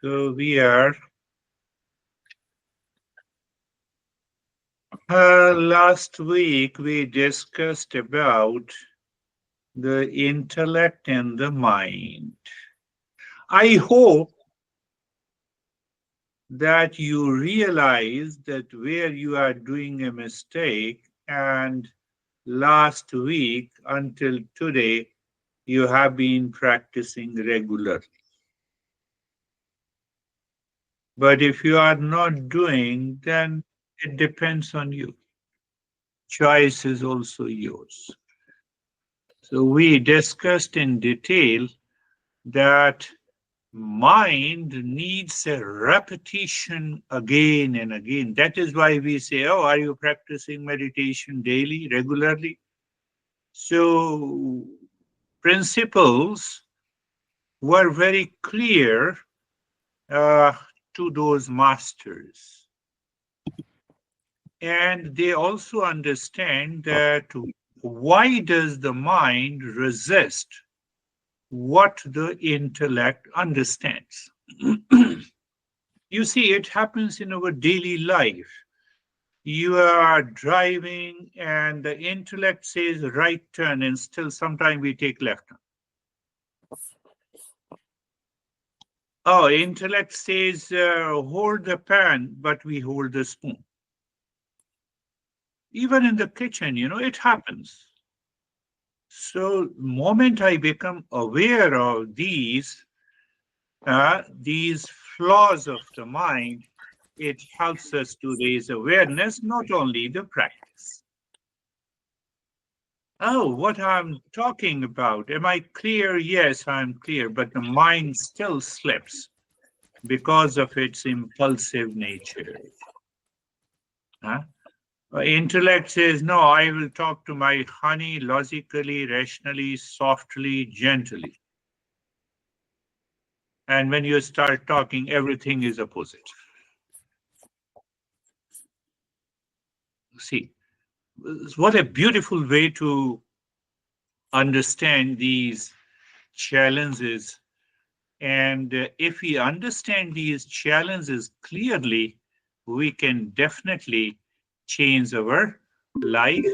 So we are, last week we discussed about the intellect and the mind. I hope that you realize that where you are doing a mistake, and last week until today you have been practicing regularly. But if you are not doing, then it depends on you. Choice is also yours. So we discussed in detail that mind needs a repetition again and again. That is why we say, oh, are you practicing meditation daily, regularly? So principles were very clear uh, to those masters. And they also understand that why does the mind resist what the intellect understands? You see, it happens in our daily life. You are driving and the intellect says right turn, and still sometimes we take left turn. Oh, intellect says hold the pan, but we hold the spoon. Even in the kitchen, it happens. So, moment I become aware of these flaws of the mind, it helps us to raise awareness, not only the practice. Oh, what I'm talking about. Am I clear? Yes, I'm clear, but the mind still slips because of its impulsive nature. Huh? Intellect says, no, I will talk to my honey logically, rationally, softly, gently. And when you start talking, everything is opposite. See, what a beautiful way to understand these challenges. And if we understand these challenges clearly, we can definitely change our life.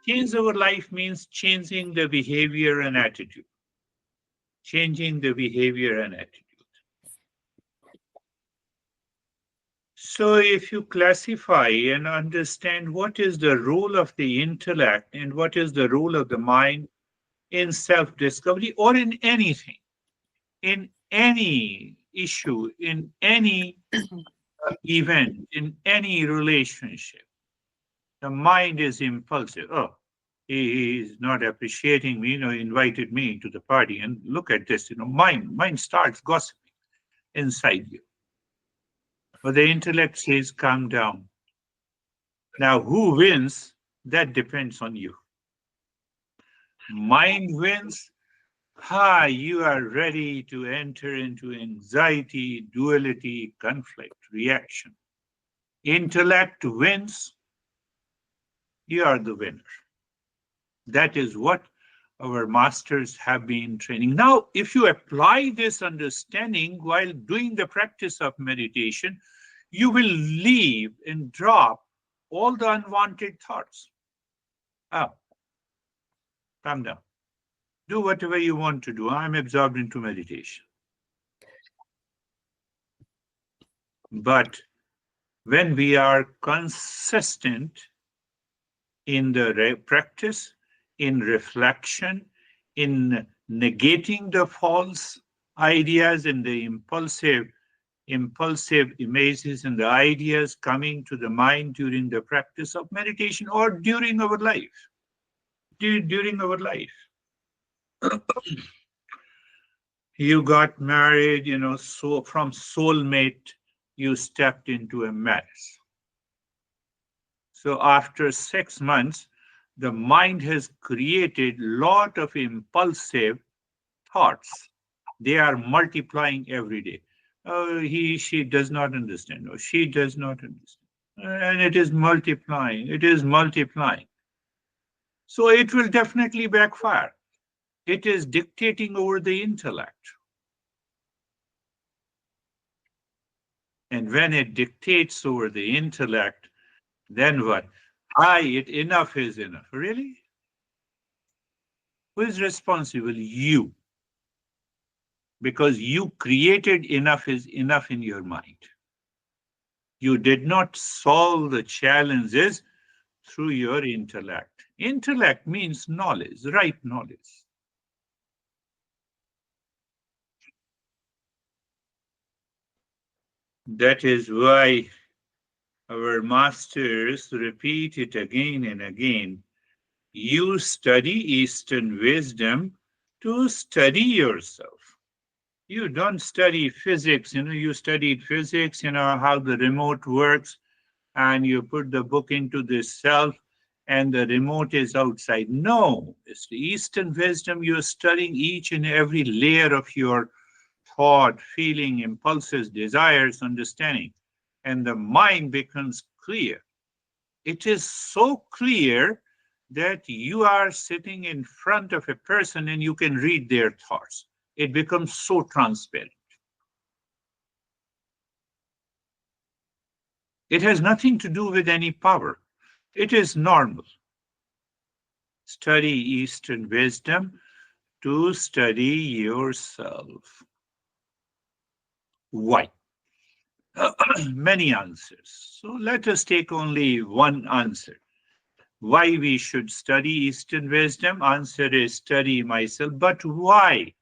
Change our life means changing the behavior and attitude. Changing the behavior and attitude. So, if you classify and understand what is the role of the intellect and what is the role of the mind in self discovery or in anything, in any issue, in any event, in any relationship, the mind is impulsive. Oh, he is not appreciating me, invited me to the party, and look at this, mind starts gossiping inside you. But the intellect says, calm down. Now, who wins? That depends on you. Mind wins. You are ready to enter into anxiety, duality, conflict, reaction. Intellect wins. You are the winner. That is what our masters have been training. Now, if you apply this understanding while doing the practice of meditation, you will leave and drop all the unwanted thoughts. Oh, calm down. Do whatever you want to do. I'm absorbed into meditation. But when we are consistent in the practice, in reflection, in negating the false ideas and the impulsive images and the ideas coming to the mind during the practice of meditation or during our life, during our life. You got married, so from soulmate, you stepped into a marriage. So after 6 months, the mind has created lot of impulsive thoughts. They are multiplying every day. Oh, she does not understand. Or she does not understand. And it is multiplying. It is multiplying. So it will definitely backfire. It is dictating over the intellect. And when it dictates over the intellect, then what? Enough is enough. Really? Who is responsible? You. Because you created enough is enough in your mind. You did not solve the challenges through your intellect. Intellect means knowledge, right knowledge. That is why our masters repeat it again and again. You study Eastern wisdom to study yourself. You don't study physics, you studied physics, how the remote works, and you put the book into the self, and the remote is outside. No, it's the Eastern wisdom. You're studying each and every layer of your thought, feeling, impulses, desires, understanding, and the mind becomes clear. It is so clear that you are sitting in front of a person and you can read their thoughts. It becomes so transparent. It has nothing to do with any power. It is normal. Study Eastern wisdom to study yourself. Why? Many answers. So let us take only one answer. Why we should study Eastern wisdom? Answer is study myself. But why?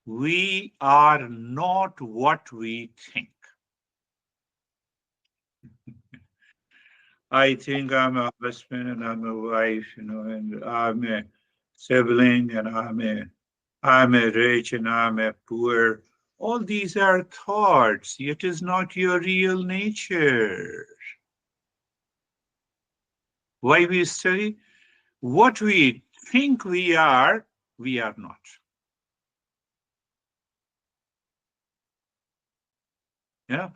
We are not what we think. I think I'm a husband and I'm a wife, and I'm a sibling and I'm a rich and I'm a poor. All these are thoughts. It is not your real nature. Why we study? What we think we are not. Yeah.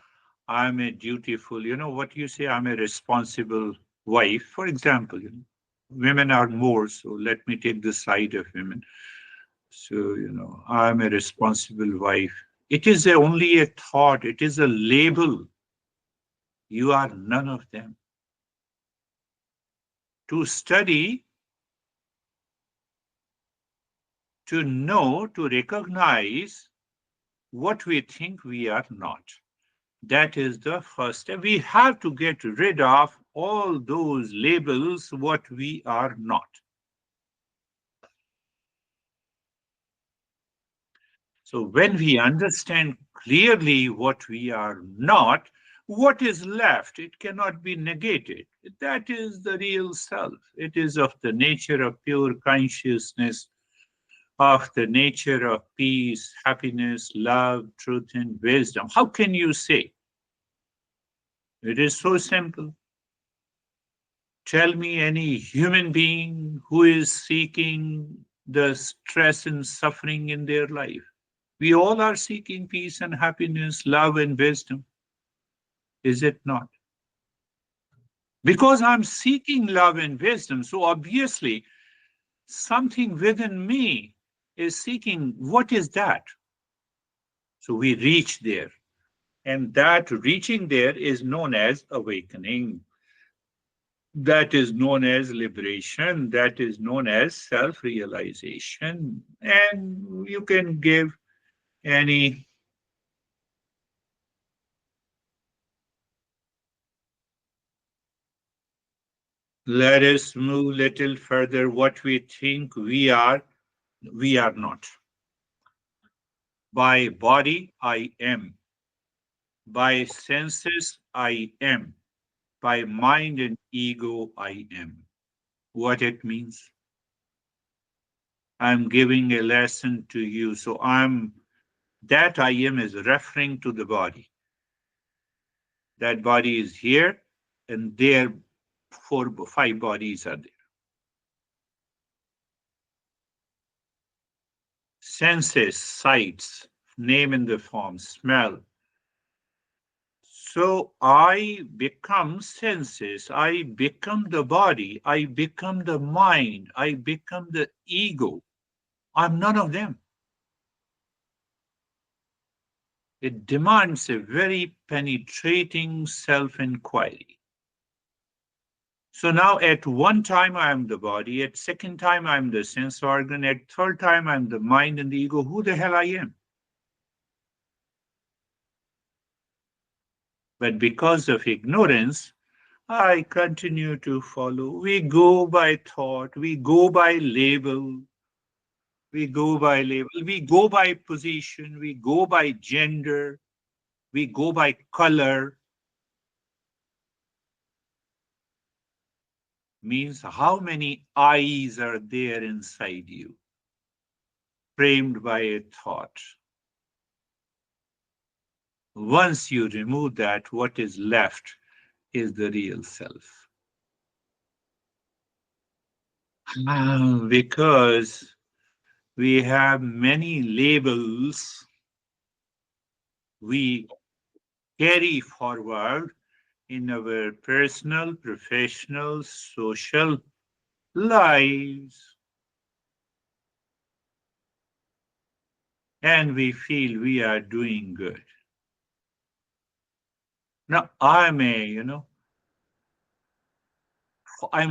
I'm a dutiful, what you say, I'm a responsible wife, for example. Women are more, so let me take the side of women. So, I'm a responsible wife. It is only a thought, it is a label. You are none of them. To study, to know, to recognize what we think we are not. That is the first step. We have to get rid of all those labels, what we are not. So when we understand clearly what we are not, what is left? It cannot be negated. That is the real self. It is of the nature of pure consciousness, of the nature of peace, happiness, love, truth, and wisdom. How can you say? It is so simple. Tell me any human being who is seeking the stress and suffering in their life. We all are seeking peace and happiness, love and wisdom, is it not? Because I'm seeking love and wisdom, so obviously something within me is seeking what is that? So we reach there. And that reaching there is known as awakening. That is known as liberation. That is known as self realization. And you can give any. Let us move little further. What we think we are not. By body, I am. By senses, I am. By mind and ego, I am. What it means? I'm giving a lesson to you. So that I am is referring to the body. That body is here, and there, five bodies are there. Senses, sights, name in the form, smell. So I become senses, I become the body, I become the mind, I become the ego. I'm none of them. It demands a very penetrating self inquiry. So now at one time I am the body, at second time I am the sense organ, at third time I am the mind and the ego. Who the hell I am? But because of ignorance, I continue to follow. We go by thought, we go by label, we go by position, we go by gender, we go by color. Means how many eyes are there inside you, framed by a thought. Once you remove that, what is left is the real self. Because we have many labels we carry forward in our personal, professional, social lives, and we feel we are doing good. Now, I'm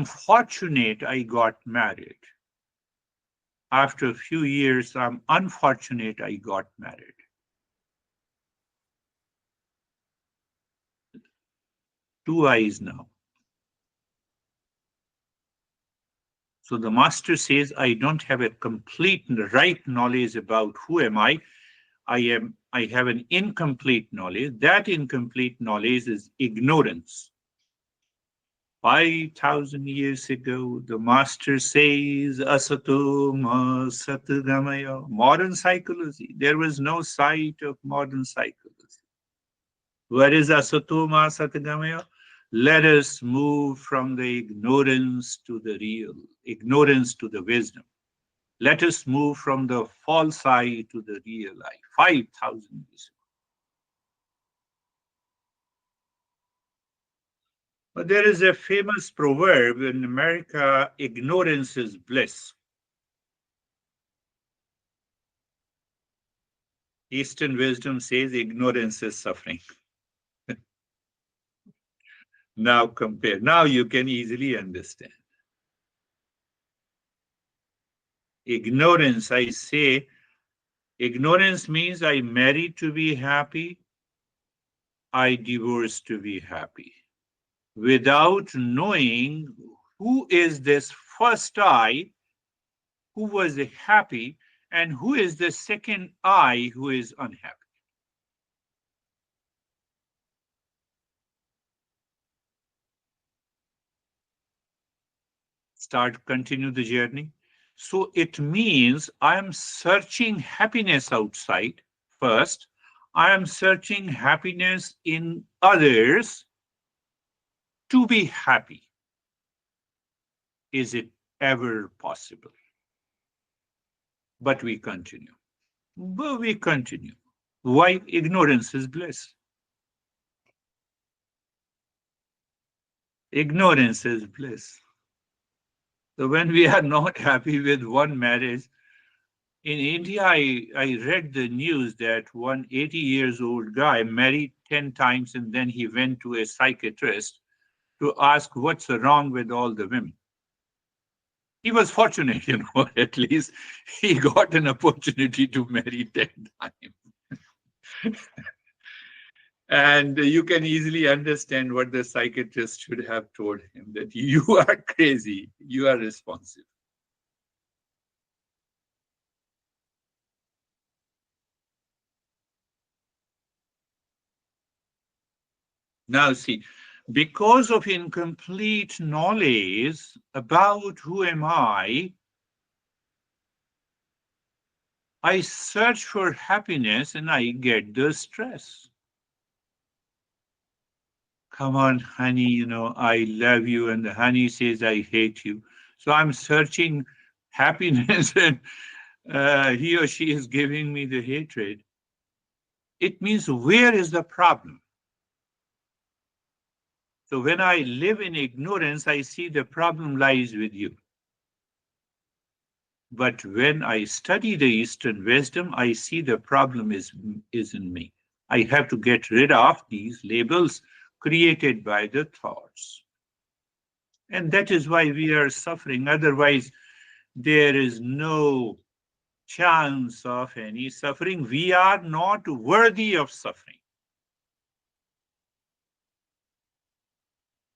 fortunate I got married. After a few years, I'm unfortunate I got married. Two eyes now. So the master says, I don't have a complete right knowledge about who am I. I have an incomplete knowledge. That incomplete knowledge is ignorance. 5,000 years ago, the master says, Asato ma satgamaya. Modern psychology. There was no sight of modern psychology. Where is Asato ma satgamaya? Let us move from the ignorance to the real, ignorance to the wisdom. Let us move from the false eye to the real eye. 5,000 years ago. But there is a famous proverb in America, ignorance is bliss. Eastern wisdom says ignorance is suffering. Now compare. Now you can easily understand. Ignorance, I say, ignorance means I marry to be happy, I divorce to be happy. Without knowing who is this first I who was happy and who is the second I who is unhappy. Continue the journey. So it means I am searching happiness outside first. I am searching happiness in others to be happy. Is it ever possible? But we continue. But we continue. Why? Ignorance is bliss. Ignorance is bliss. So when we are not happy with one marriage, in India, I read the news that one 80 years old guy married 10 times and then he went to a psychiatrist to ask what's wrong with all the women. He was fortunate, at least he got an opportunity to marry 10 times. And you can easily understand what the psychiatrist should have told him that you are crazy, you are responsible. Now, see, because of incomplete knowledge about who am I search for happiness and I get the stress. Come on, honey, I love you. And the honey says, I hate you. So I'm searching happiness and he or she is giving me the hatred. It means where is the problem? So when I live in ignorance, I see the problem lies with you. But when I study the Eastern wisdom, I see the problem is in me. I have to get rid of these labels created by the thoughts. And that is why we are suffering. Otherwise, there is no chance of any suffering. We are not worthy of suffering.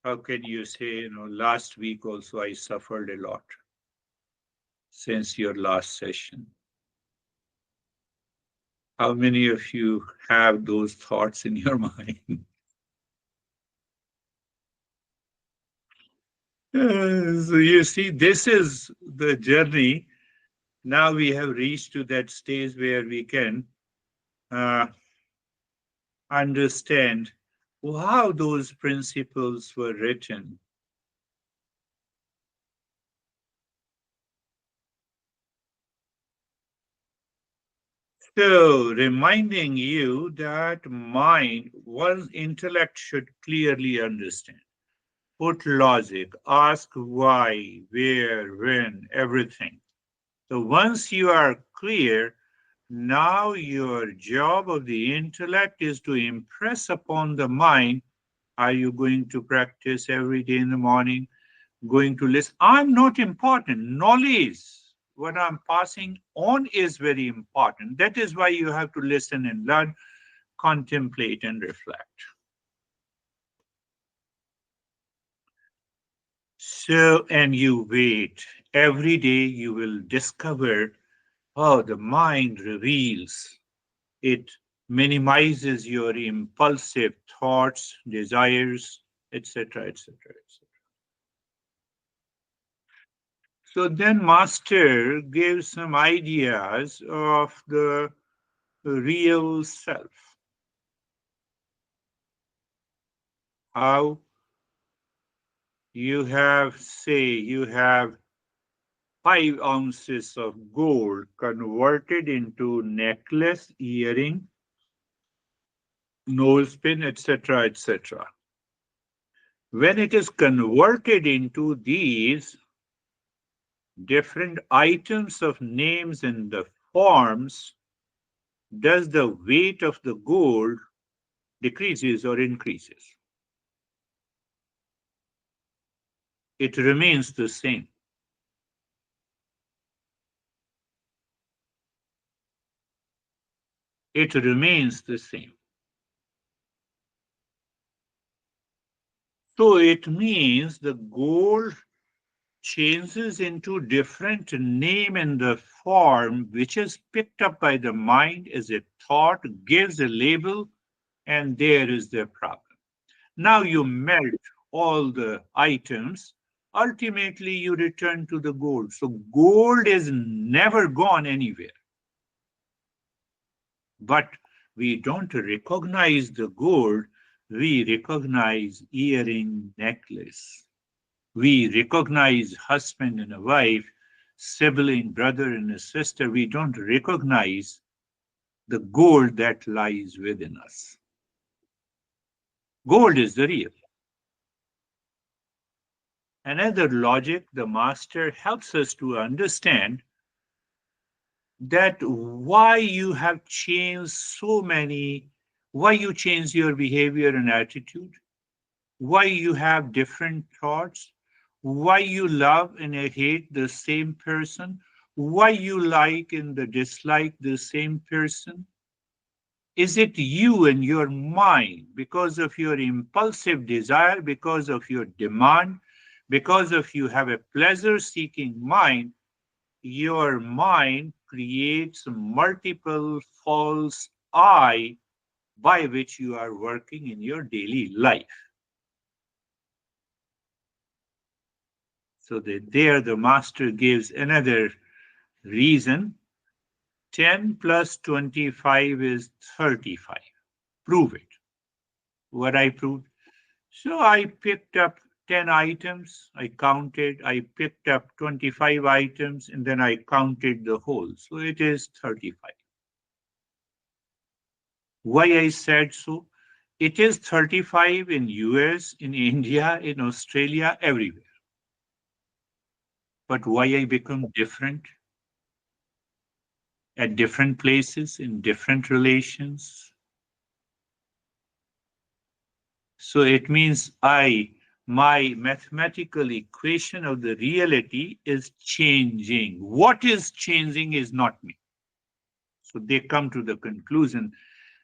How can you say, last week also I suffered a lot since your last session? How many of you have those thoughts in your mind? So you see, this is the journey. Now we have reached to that stage where we can uh, understand how those principles were written. So, reminding you that mind, one's intellect should clearly understand. Put logic, ask why, where, when, everything. So, once you are clear, now your job of the intellect is to impress upon the mind. Are you going to practice every day in the morning? Going to listen? I'm not important. Knowledge, what I'm passing on, is very important. That is why you have to listen and learn, contemplate and reflect. So, and you wait. Every day you will discover how the mind reveals. It minimizes your impulsive thoughts, desires, etc., etc., etc. So then Master gives some ideas of the real self. How you have 5 ounces of gold converted into necklace, earring, nose pin, etc., etc. When it is converted into these different items of names and the forms, does the weight of the gold decreases or increases? It remains the same. It remains the same. So it means the gold changes into different name and the form which is picked up by the mind as a thought, gives a label, and there is the problem. Now you melt all the items, ultimately you return to the gold. So gold is never gone anywhere. But we don't recognize the gold, we recognize earring, necklace. We recognize husband and a wife, sibling, brother and a sister. We don't recognize the gold that lies within us. Gold is the real. Another logic the master helps us to understand that why you have changed so many, why you change your behavior and attitude, why you have different thoughts, why you love and hate the same person, why you like and dislike the same person. Is it you and your mind because of your impulsive desire, because of your demand, because of you have a pleasure seeking mind? Your mind creates multiple false I by which you are working in your daily life. So that there the master gives another reason. 10 plus 25 is 35. Prove it. What I proved. So I picked up 10 items, I counted, I picked up 25 items, and then I counted the whole. So it is 35. Why I said so? It is 35 in US, in India, in Australia, everywhere. But why I become different at different places, in different relations? So it means my mathematical equation of the reality is changing. What is changing is not me. So they come to the conclusion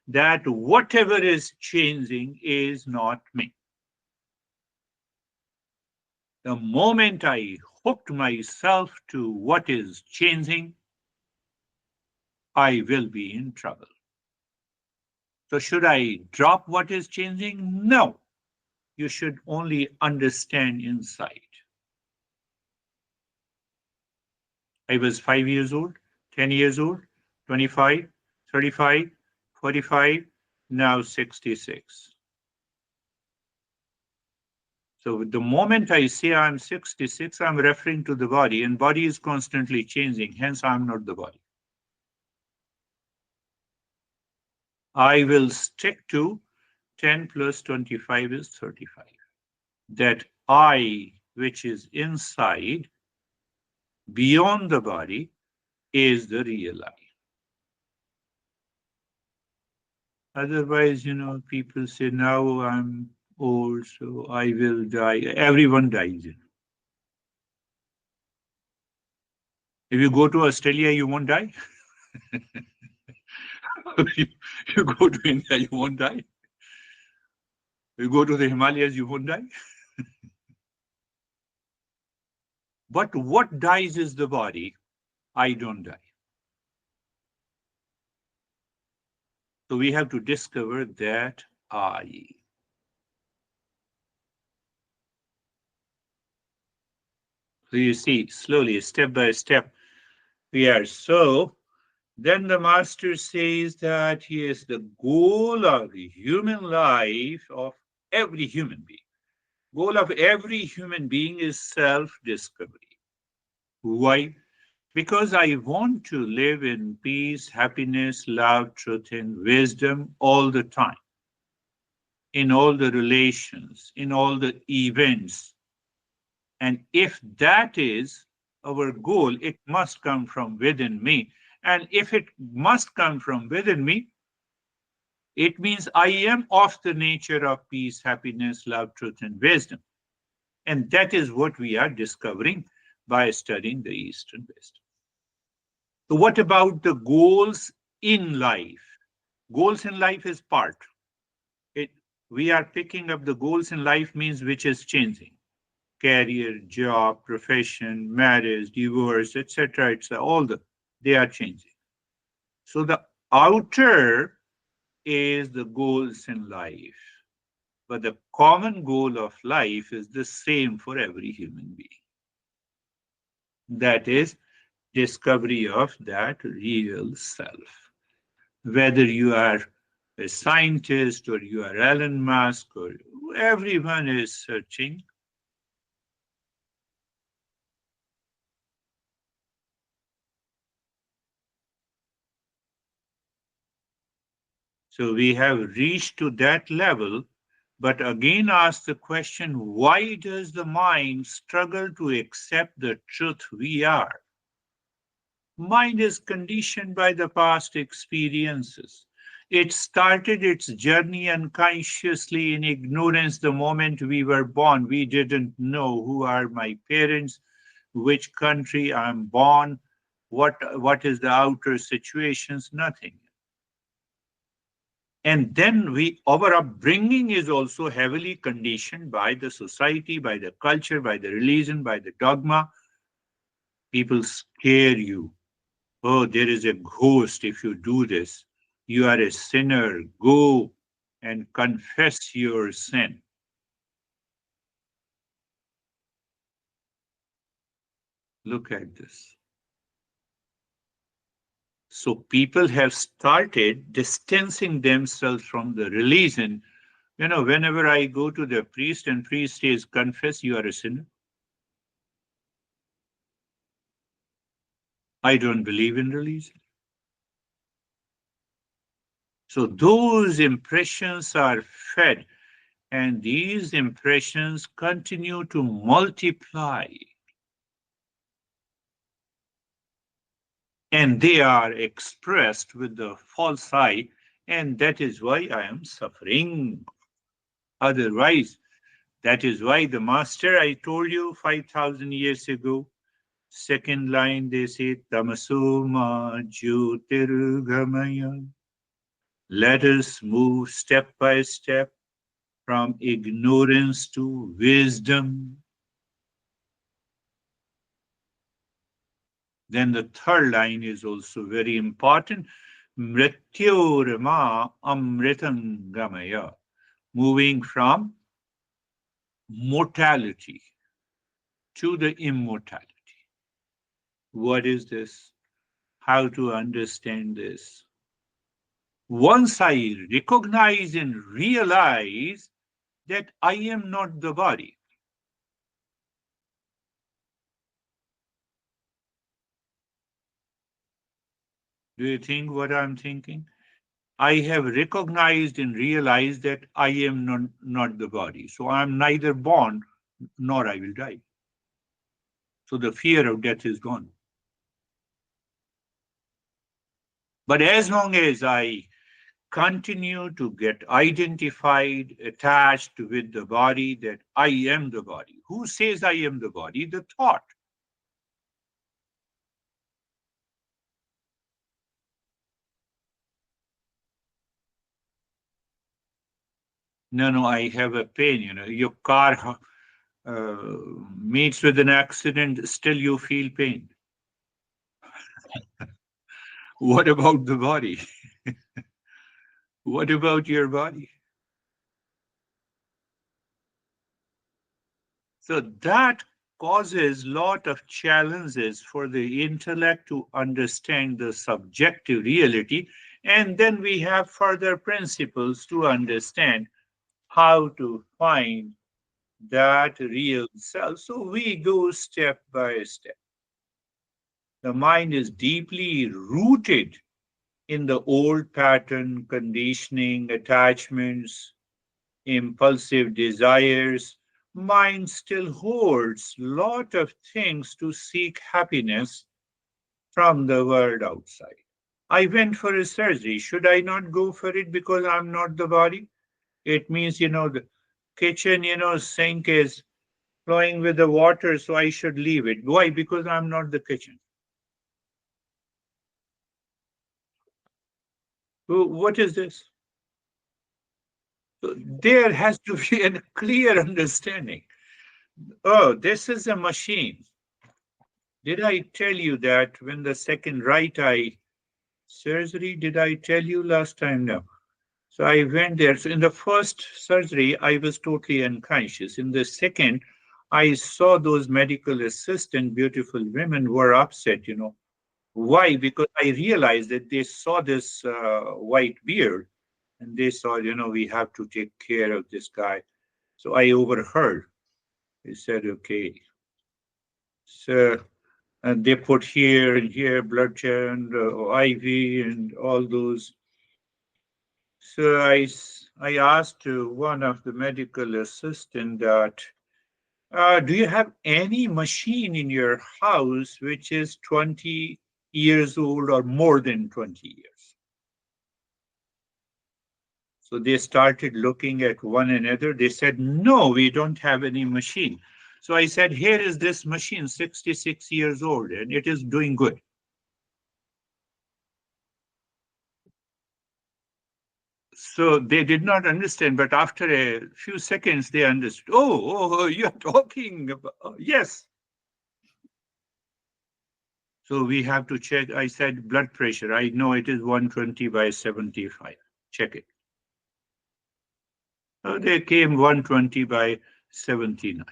that whatever is changing is not me. The moment I hooked myself to what is changing, I will be in trouble. So, should I drop what is changing? No. You should only understand inside. I was 5 years old, 10 years old, 25, 35, 45, now 66. So the moment I say I'm 66, I'm referring to the body, and body is constantly changing. Hence, I'm not the body. I will stick to 10 plus 25 is 35. That I, which is inside, beyond the body, is the real I. Otherwise, people say, now I'm old, so I will die. Everyone dies. If you go to Australia, you won't die. you, you go to India, you won't die. You go to the Himalayas, you won't die. But what dies is the body. I don't die. So we have to discover that I. So you see, slowly, step by step, we are. So then the master says that yes, the goal of the human life of every human being, goal of every human being is self-discovery. Why? Because I want to live in peace, happiness, love, truth, and wisdom all the time, in all the relations, in all the events. And if that is our goal, it must come from within me. And if it must come from within me, it means I am of the nature of peace, happiness, love, truth, and wisdom. And that is what we are discovering by studying the Eastern wisdom. So, what about the goals in life? Goals in life is part. It, we are picking up the goals in life means which is changing. Career, job, profession, marriage, divorce, etc. It's all they are changing. So the outer is the goals in life, but the common goal of life is the same for every human being. That is discovery of that real self. Whether you are a scientist or you are Elon Musk or everyone is searching. So we have reached to that level, but again ask the question, why does the mind struggle to accept the truth we are? Mind is conditioned by the past experiences. It started its journey unconsciously in ignorance the moment we were born. We didn't know who are my parents, which country I'm born, what is the outer situations, nothing. And then our upbringing is also heavily conditioned by the society, by the culture, by the religion, by the dogma. People scare you. Oh, there is a ghost if you do this. You are a sinner. Go and confess your sin. Look at this. So people have started distancing themselves from the religion. Whenever I go to the priest and priest says, confess you are a sinner, I don't believe in religion. So those impressions are fed, and these impressions continue to multiply, and they are expressed with the false I, and that is why I am suffering. Otherwise, that is why the master, I told you 5,000 years ago, second line, they say, Tamasoma Jyotirgamaya. Let us move step by step from ignorance to wisdom. Then the third line is also very important. Mrityorma amritam gamaya. Moving from mortality to the immortality. What is this? How to understand this? Once I recognize and realize that I am not the body, do you think what I'm thinking? I have recognized and realized that I am not the body. So I'm neither born nor I will die. So the fear of death is gone. But as long as I continue to get identified, attached with the body, that I am the body. Who says I am the body? The thought. No, no, I have a pain. Your car uh, meets with an accident, still you feel pain. What about the body? What about your body? So that causes lot of challenges for the intellect to understand the subjective reality. And then we have further principles to understand how to find that real self. So we go step by step. The mind is deeply rooted in the old pattern, conditioning, attachments, impulsive desires. Mind still holds lot of things to seek happiness from the world outside. I went for a surgery. Should I not go for it because I'm not the body? It means, the kitchen, sink is flowing with the water, so I should leave it. Why? Because I'm not the kitchen. What is this? So there has to be a clear understanding. Oh, this is a machine. Did I tell you that when the second right eye surgery, did I tell you last time? No. So I went there. So in the first surgery, I was totally unconscious. In the second, I saw those medical assistant, beautiful women were upset. Why? Because I realized that they saw this white beard and they saw, we have to take care of this guy. So I overheard. They said, okay, so and they put here and here blood and IV and all those. So I asked one of the medical assistant that, do you have any machine in your house which is 20 years old or more than 20 years? So they started looking at one another. They said, no, we don't have any machine. So I said, here is this machine, 66 years old, and it is doing good. So they did not understand, but after a few seconds, they understood. Oh, you're talking about, yes. So we have to check. I said blood pressure. I know it is 120 by 75. Check it. So they came 120 by 79.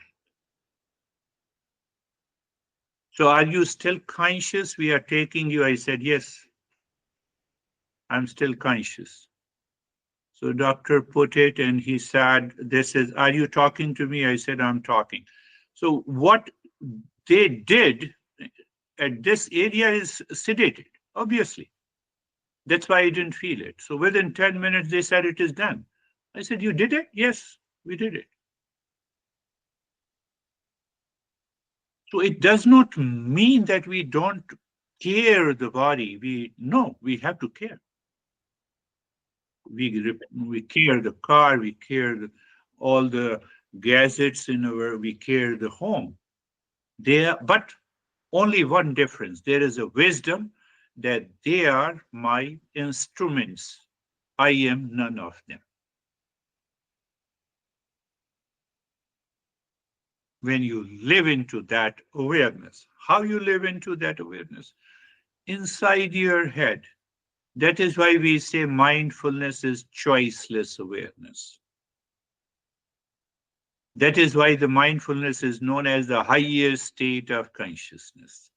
So are you still conscious? We are taking you. I said, yes, I'm still conscious. So doctor put it and he said, this is, are you talking to me? I said, I'm talking. So what they did at this area is sedated, obviously. That's why I didn't feel it. So within 10 minutes, they said it is done. I said, you did it? Yes, we did it. So it does not mean that we don't care the body. We have to care. We care the car, we care all the gadgets in our, we care the home. There, but only one difference. There is a wisdom that they are my instruments. I am none of them. When you live into that awareness, how you live into that awareness? Inside your head. That is why we say mindfulness is choiceless awareness. That is why the mindfulness is known as the highest state of consciousness.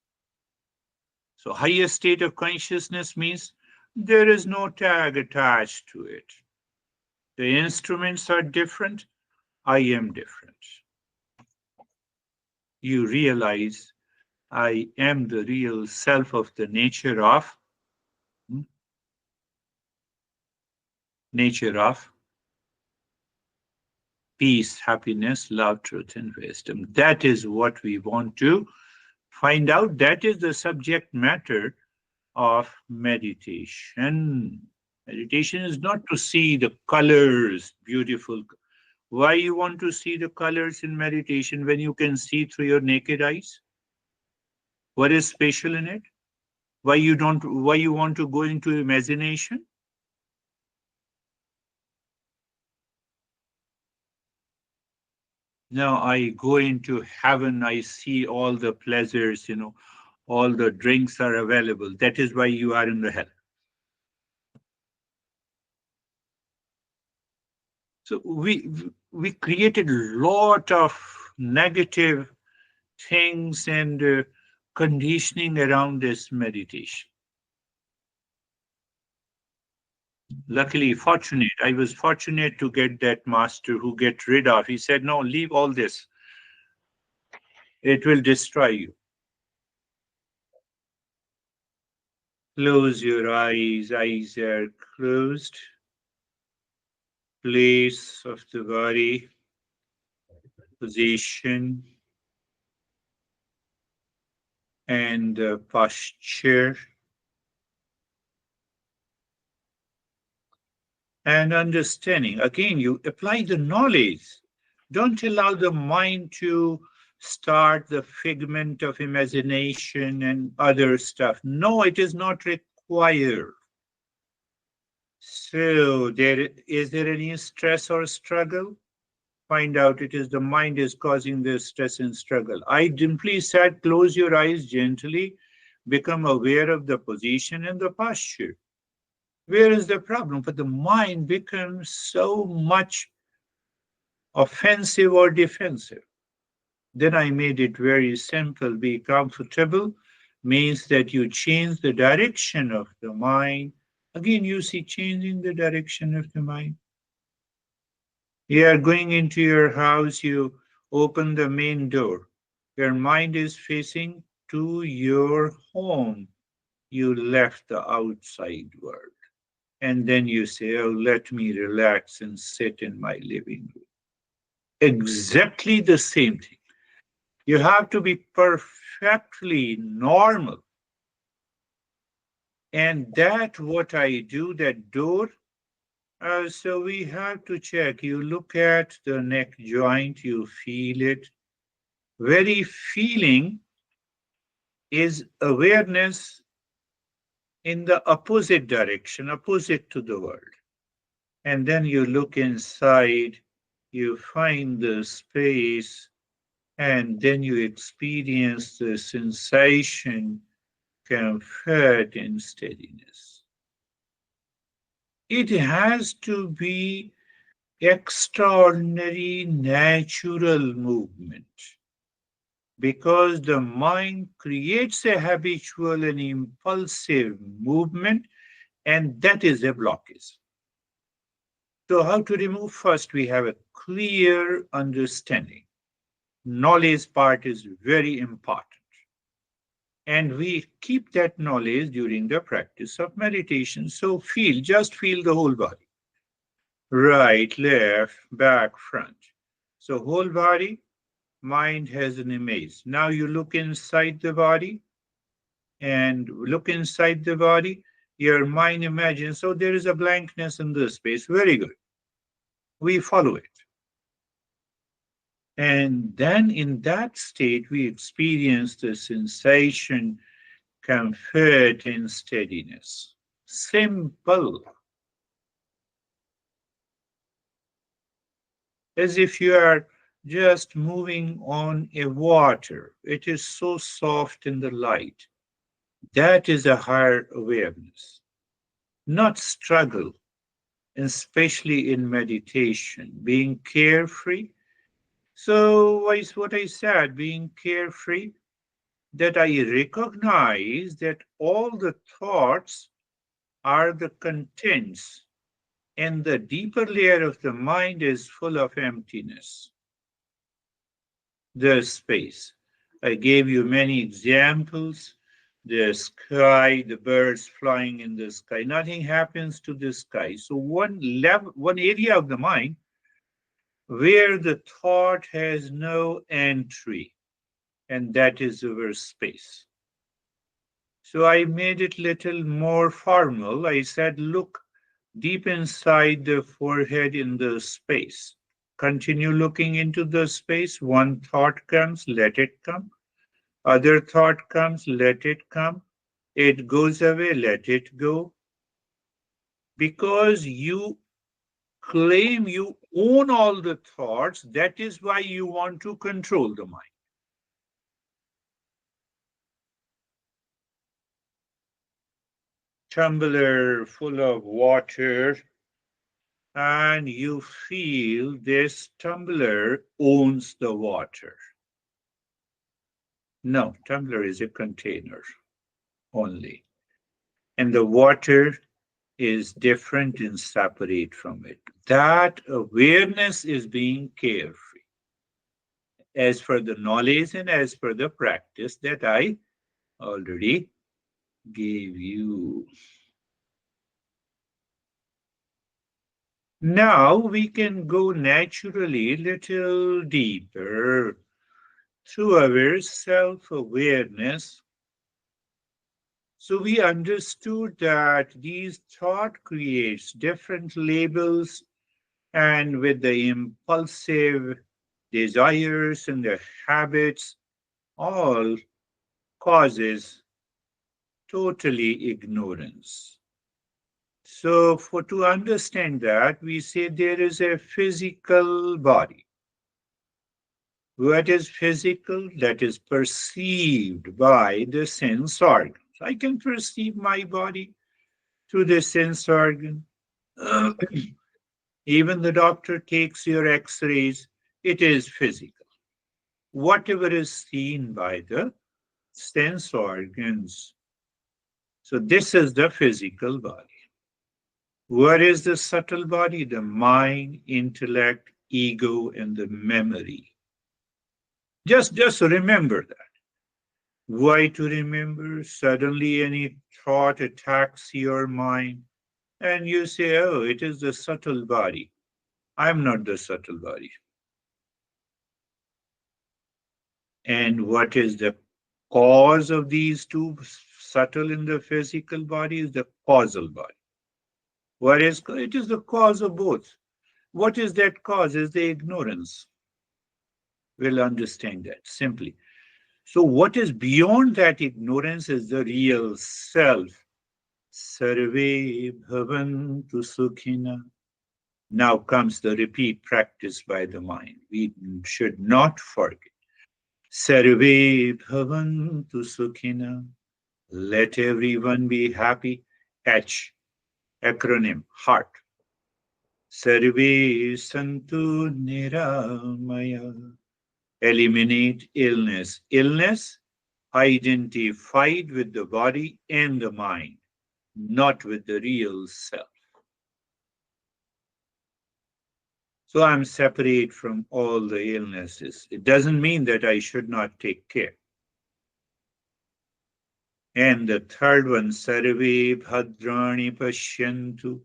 So, highest state of consciousness means there is no tag attached to it. The instruments are different. I am different. You realize I am the real self of the hmm, nature of peace, happiness, love, truth, and wisdom. That is what we want to find out. That is the subject matter of meditation. Meditation is not to see the colors, beautiful. Why you want to see the colors in meditation when you can see through your naked eyes? What is special in it? Why you want to go into imagination? Now I go into heaven, I see all the pleasures, all the drinks are available. That is why you are in the hell. So we created a lot of negative things and conditioning around this meditation. Luckily, I was fortunate to get that master who get rid of. He said, "No, leave all this. It will destroy you. Close your eyes. Eyes are closed. Place of the body, position, and posture, and understanding. Again, you apply the knowledge. Don't allow the mind to start the figment of imagination and other stuff. No, it is not required. So, is there any stress or struggle? Find out it is the mind is causing the stress and struggle. I simply said, close your eyes gently, become aware of the position and the posture. Where is the problem? But the mind becomes so much offensive or defensive. Then I made it very simple. Be comfortable means that you change the direction of the mind. Again, you see changing the direction of the mind. You are going into your house, you open the main door. Your mind is facing to your home. You left the outside world. And then you say, oh, let me relax and sit in my living room. Exactly the same thing. You have to be perfectly normal. And that what I do, that door, so we have to check. You look at the neck joint, you feel it. Very feeling is awareness in the opposite direction, opposite to the world. And then you look inside, you find the space, and then you experience the sensation, comfort, and steadiness. It has to be extraordinary natural movement because the mind creates a habitual and impulsive movement, and that is a blockage. So, how to remove? First, we have a clear understanding. Knowledge part is very important. And we keep that knowledge during the practice of meditation. So, just feel the whole body right, left, back, front. So, whole body, mind has an image. Now, you look inside the body and look inside the body. Your mind imagines, so there is a blankness in this space. Very good. We follow it. And then in that state, we experience the sensation, comfort, and steadiness. Simple, as if you are just moving on a water. It is so soft in the light. That is a higher awareness, not struggle, especially in meditation, being carefree. So, is what I said, being carefree, that I recognize that all the thoughts are the contents, and the deeper layer of the mind is full of emptiness, the space. I gave you many examples. The sky, the birds flying in the sky, nothing happens to the sky. So one area of the mind where the thought has no entry, and that is our space. So I made it little more formal. I said, look deep inside the forehead in the space. Continue looking into the space. One thought comes, let it come. Other thought comes, let it come. It goes away, let it go. Because you claim you own all the thoughts, that is why you want to control the mind. Tumbler full of water, and you feel this tumbler owns the water. No, tumbler is a container only. And the water is different and separate from it. That awareness is being carefree as per the knowledge and as per the practice that I already gave you. Now we can go naturally little deeper through our self-awareness. So we understood that these thought creates different labels, and with the impulsive desires and the habits, all causes totally ignorance. So for to understand that, we say there is a physical body. What is physical? That is perceived by the sense organs. I can perceive my body through the sense organ. Even the doctor takes your x-rays, it is physical. Whatever is seen by the sense organs. So this is the physical body. What is the subtle body? The mind, intellect, ego, and the memory. Just remember that. Why to remember? Suddenly any thought attacks your mind, and you say, oh, it is the subtle body. I'm not the subtle body. And what is the cause of these two, subtle in the physical body, is the causal body. What is it? Is the cause of both. What is that cause? Is the ignorance. We'll understand that simply. So, what is beyond that ignorance is the real self. Sarve bhavantu sukhina. Now comes the repeat practice by the mind. We should not forget. Sarve bhavantu sukhina. Let everyone be happy. H, acronym, heart. Sarve santu niramaya. Eliminate illness. Illness identified with the body and the mind, not with the real self. So I'm separate from all the illnesses. It doesn't mean that I should not take care. And the third one, Sarve Bhadrani Pashyantu,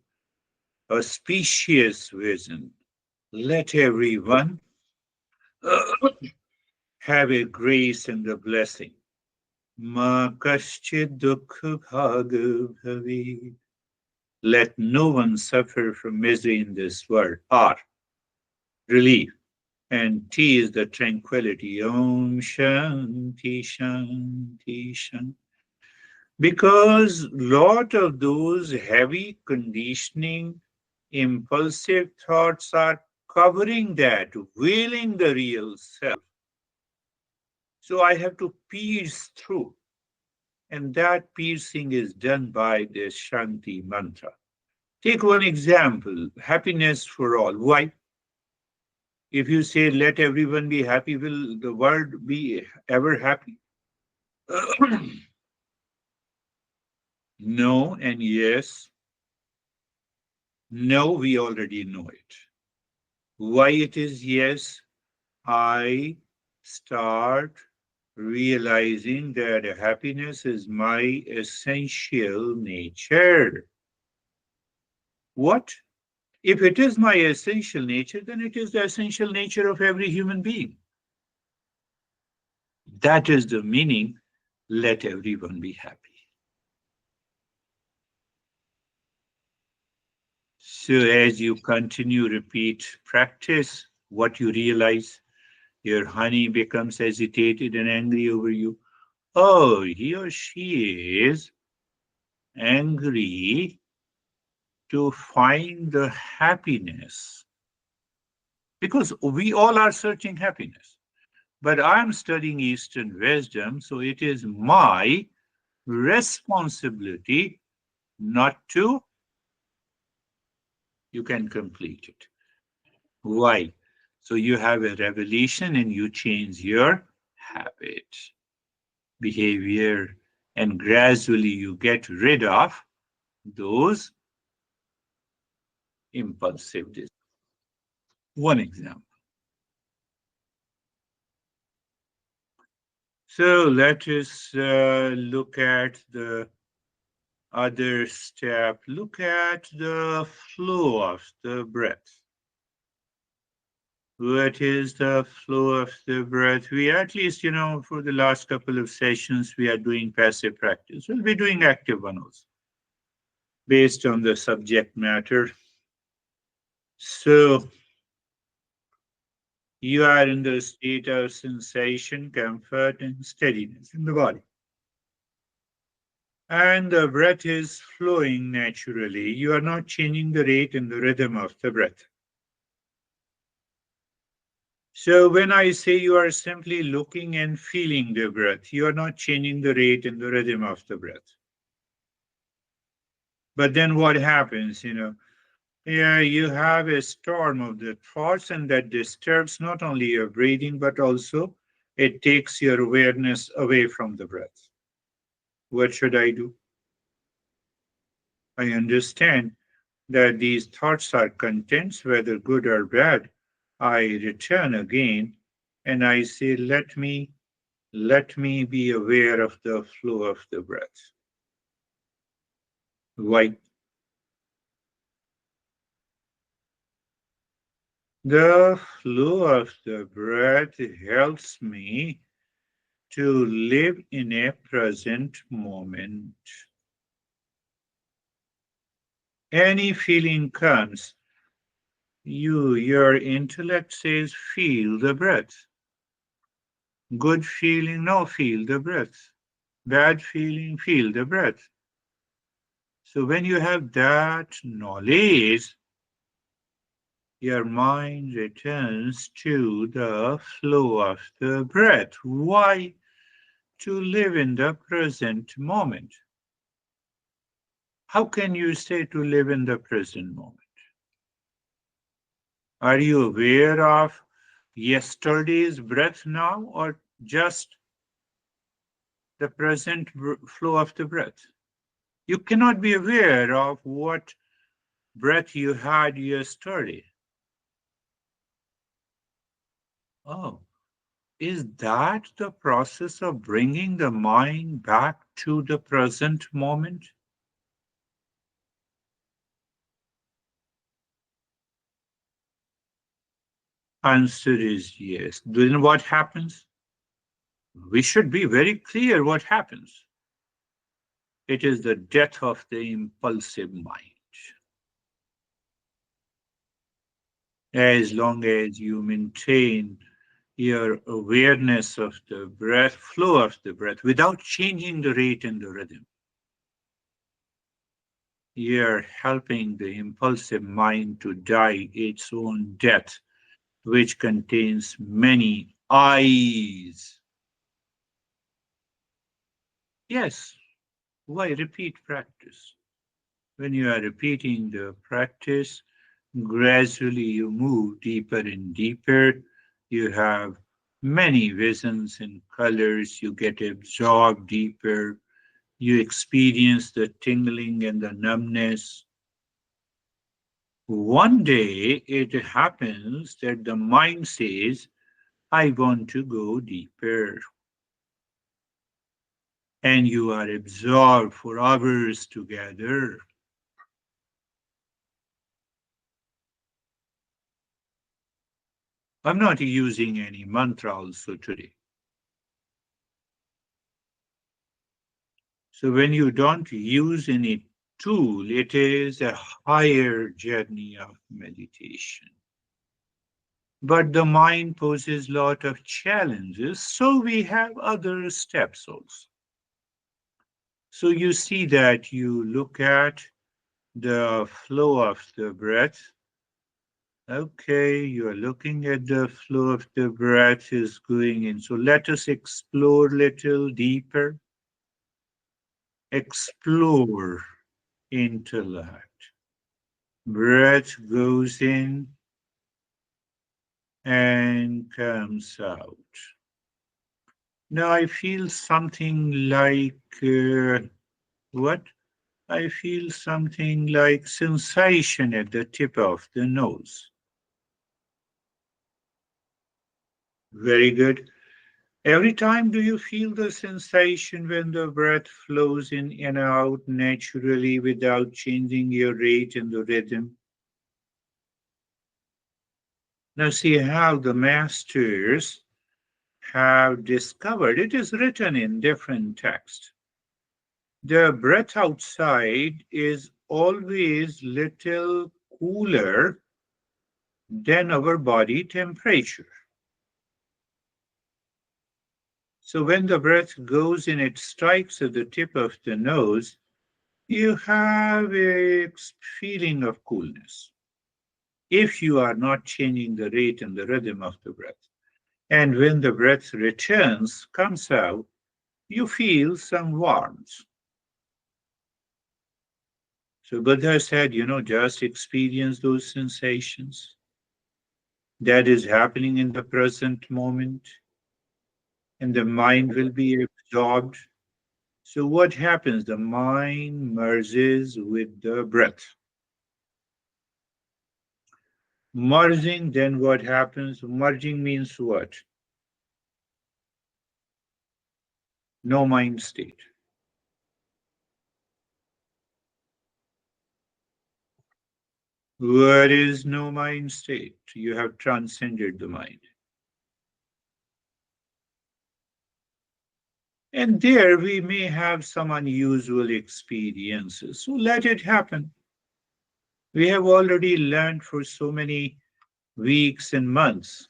auspicious vision. Let everyone have a grace and a blessing. Ma kaschid dukha bhaga bhavi. Let no one suffer from misery in this world. Or relief. And T is the tranquility. Om Shanti Shanti Shanti. Because lot of those heavy conditioning, impulsive thoughts are covering that, veiling the real self. So I have to pierce through. And that piercing is done by this Shanti mantra. Take one example, happiness for all. Why? If you say, let everyone be happy, will the world be ever happy? No and yes. No, we already know it. Why it is yes? I start realizing that happiness is my essential nature. What? If it is my essential nature, then it is the essential nature of every human being. That is the meaning. Let everyone be happy. So, as you continue, repeat, practice what you realize, your honey becomes agitated and angry over you. Oh, he or she is angry to find the happiness because we all are searching happiness. But I'm studying Eastern wisdom, so it is my responsibility not to, you can complete it. Why? So you have a revelation and you change your habit, behavior, and gradually you get rid of those impulsive desires. One example. So let us look at the other step. Look at the flow of the breath. What is the flow of the breath? We at least, for the last couple of sessions, we are doing passive practice. We'll be doing active one also, based on the subject matter. So you are in the state of sensation, comfort, and steadiness in the body. And the breath is flowing naturally. You are not changing the rate and the rhythm of the breath. So when I say you are simply looking and feeling the breath, you are not changing the rate and the rhythm of the breath. But then what happens, Yeah, you have a storm of the thoughts, and that disturbs not only your breathing, but also it takes your awareness away from the breath. What should I do? I understand that these thoughts are contents, whether good or bad. I return again and I say, let me be aware of the flow of the breath. Why? The flow of the breath helps me to live in a present moment. Any feeling comes, your intellect says, feel the breath. Good feeling, no, feel the breath. Bad feeling, feel the breath. So when you have that knowledge, your mind returns to the flow of the breath. Why? To live in the present moment. How can you say to live in the present moment? Are you aware of yesterday's breath now or just the present flow of the breath? You cannot be aware of what breath you had yesterday. Oh, is that the process of bringing the mind back to the present moment? Answer is yes. Then what happens? We should be very clear what happens. It is the death of the impulsive mind. as long as you maintain your awareness of the breath, flow of the breath, without changing the rate and the rhythm. You're helping the impulsive mind to die its own death, which contains many eyes. Yes, why repeat practice? When you are repeating the practice, gradually you move deeper and deeper. You have many visions and colors. You get absorbed deeper. You experience the tingling and the numbness. One day it happens that the mind says, I want to go deeper. And you are absorbed for hours together. I'm not using any mantra also today. So when you don't use any tool, it is a higher journey of meditation. But the mind poses a lot of challenges, so we have other steps also. So you see that you look at the flow of the breath. Okay, you are looking at the flow of the breath is going in. So let us explore a little deeper. Explore intellect. Breath goes in and comes out. Now I feel something like what? I feel something like sensation at the tip of the nose. Very good. Every time, do you feel the sensation when the breath flows in and out naturally without changing your rate and the rhythm? Now, see how the masters have discovered it is written in different texts. The breath outside is always little cooler than our body temperature. So when the breath goes in, it strikes at the tip of the nose, you have a feeling of coolness if you are not changing the rate and the rhythm of the breath. And when the breath returns, comes out, you feel some warmth. So Buddha said, just experience those sensations that is happening in the present moment, and the mind will be absorbed. So what happens? The mind merges with the breath. Merging, then what happens? Merging means what? No mind state. What is no mind state? You have transcended the mind. And there we may have some unusual experiences. So let it happen. We have already learned for so many weeks and months.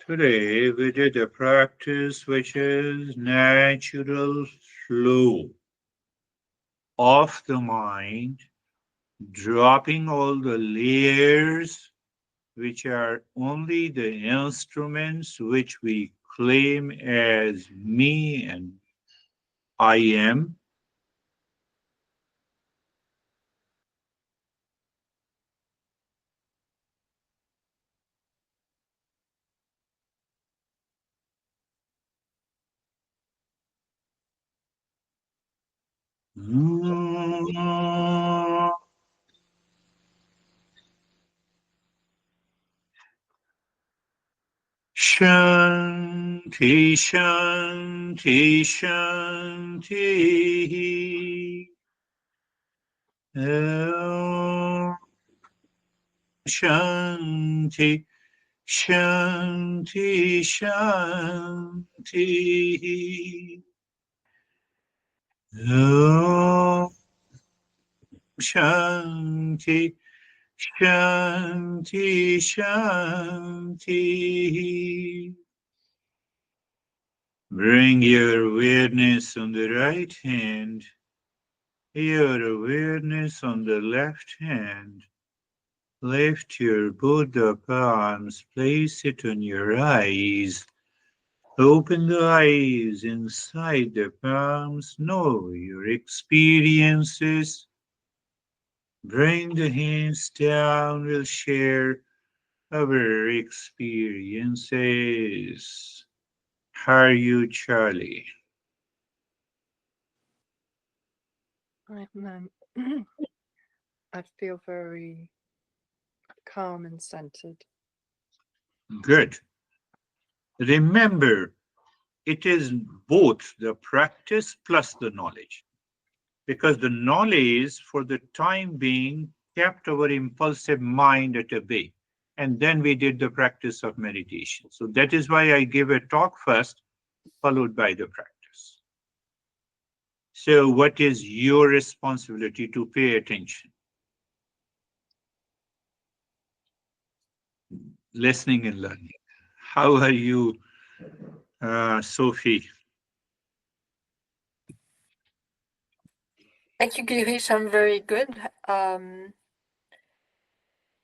Today we did a practice which is natural flow of the mind, dropping all the layers which are only the instruments which we claim as me and I am. Shanti, Shanti, Shanti. Om. Shanti, Shanti, Shanti. Om Shanti, Shanti, Shanti. Bring your awareness on the right hand, your awareness on the left hand. Lift your Buddha palms, place it on your eyes. Open the eyes inside the palms, know your experiences. Bring the hands down, we'll share our experiences. How are you, Charlie? I feel very calm and centered. Good. Remember, it is both the practice plus the knowledge, because the knowledge, for the time being, kept our impulsive mind at bay. And then we did the practice of meditation. So that is why I give a talk first, followed by the practice. So, what is your responsibility to pay attention? Listening and learning. How are you, Sophie? Thank you, Girish. I'm very good.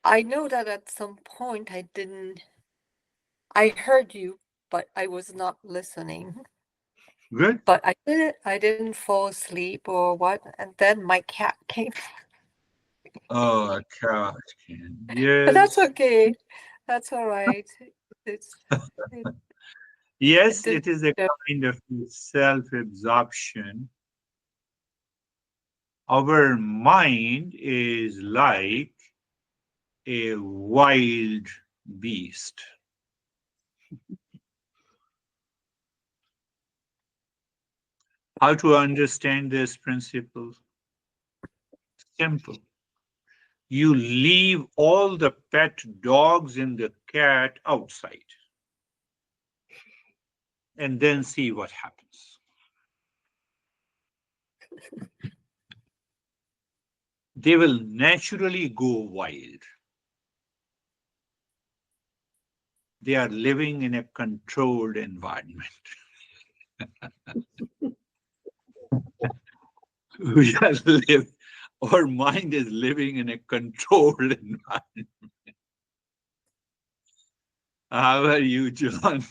I know that at some point I heard you, but I was not listening. Good? But I didn't fall asleep or what, and then my cat came. Oh, a cat can. But that's Yes. okay. That's all right. It's it, it Yes, didn't. it is a kind of self absorption. Our mind is like a wild beast. How to understand this principle? Simple. You leave all the pet dogs and the cat outside and then see what happens. They will naturally go wild. They are living in a controlled environment. We are live, our mind is living in a controlled environment. How are you, John?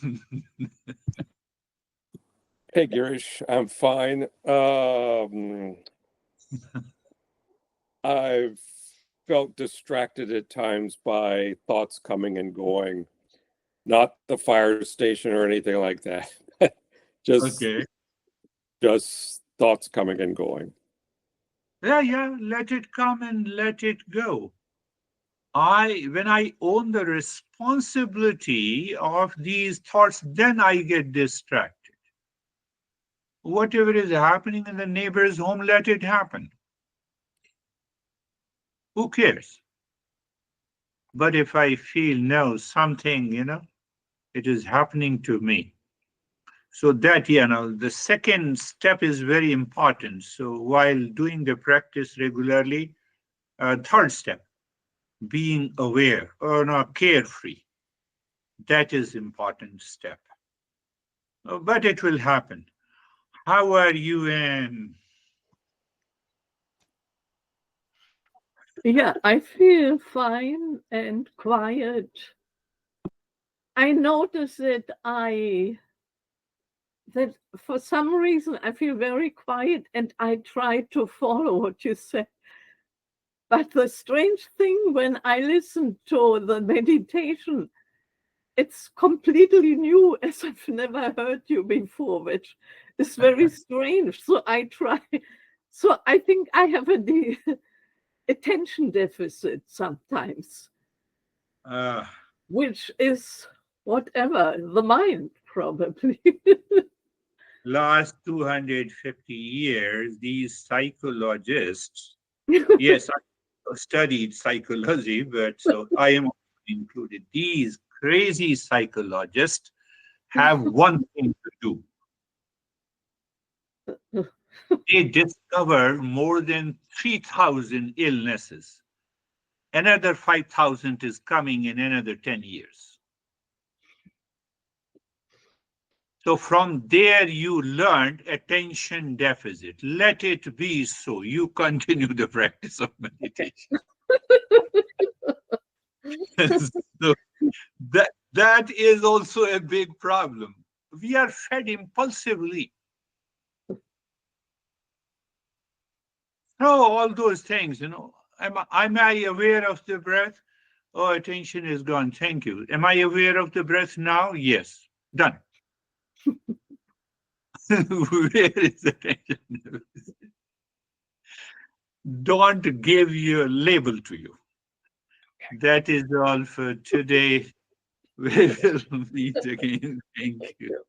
Hey, Girish, I'm fine. I've felt distracted at times by thoughts coming and going, not the fire station or anything like that. just Okay. just thoughts coming and going. Yeah, yeah, let it come and let it go. When I own the responsibility of these thoughts, then I get distracted. Whatever is happening in the neighbor's home, let it happen. Who cares? But if I feel no, something, it is happening to me. So that, the second step is very important. So while doing the practice regularly, third step, being aware or not carefree, that is important step. But it will happen. How are you, Anne? Yeah, I feel fine and quiet. I notice that for some reason I feel very quiet and I try to follow what you say. But the strange thing when I listen to the meditation, it's completely new as I've never heard you before, which is very strange. So I try. So I think I have attention deficit sometimes, Uh, which is whatever, the mind probably. Last 250 years, these psychologists, yes, studied psychology, but so I am included. These crazy psychologists have one thing to do. They discover more than 3,000 illnesses. Another 5,000 is coming in another 10 years. So from there, you learned attention deficit. Let it be so. You continue the practice of meditation. So that is also a big problem. We are fed impulsively. So all those things, am I aware of the breath? Oh, attention is gone. Thank you. Am I aware of the breath now? Yes. Done. Where is attention? Don't give your label to you. That is all for today. We will meet again. Thank you.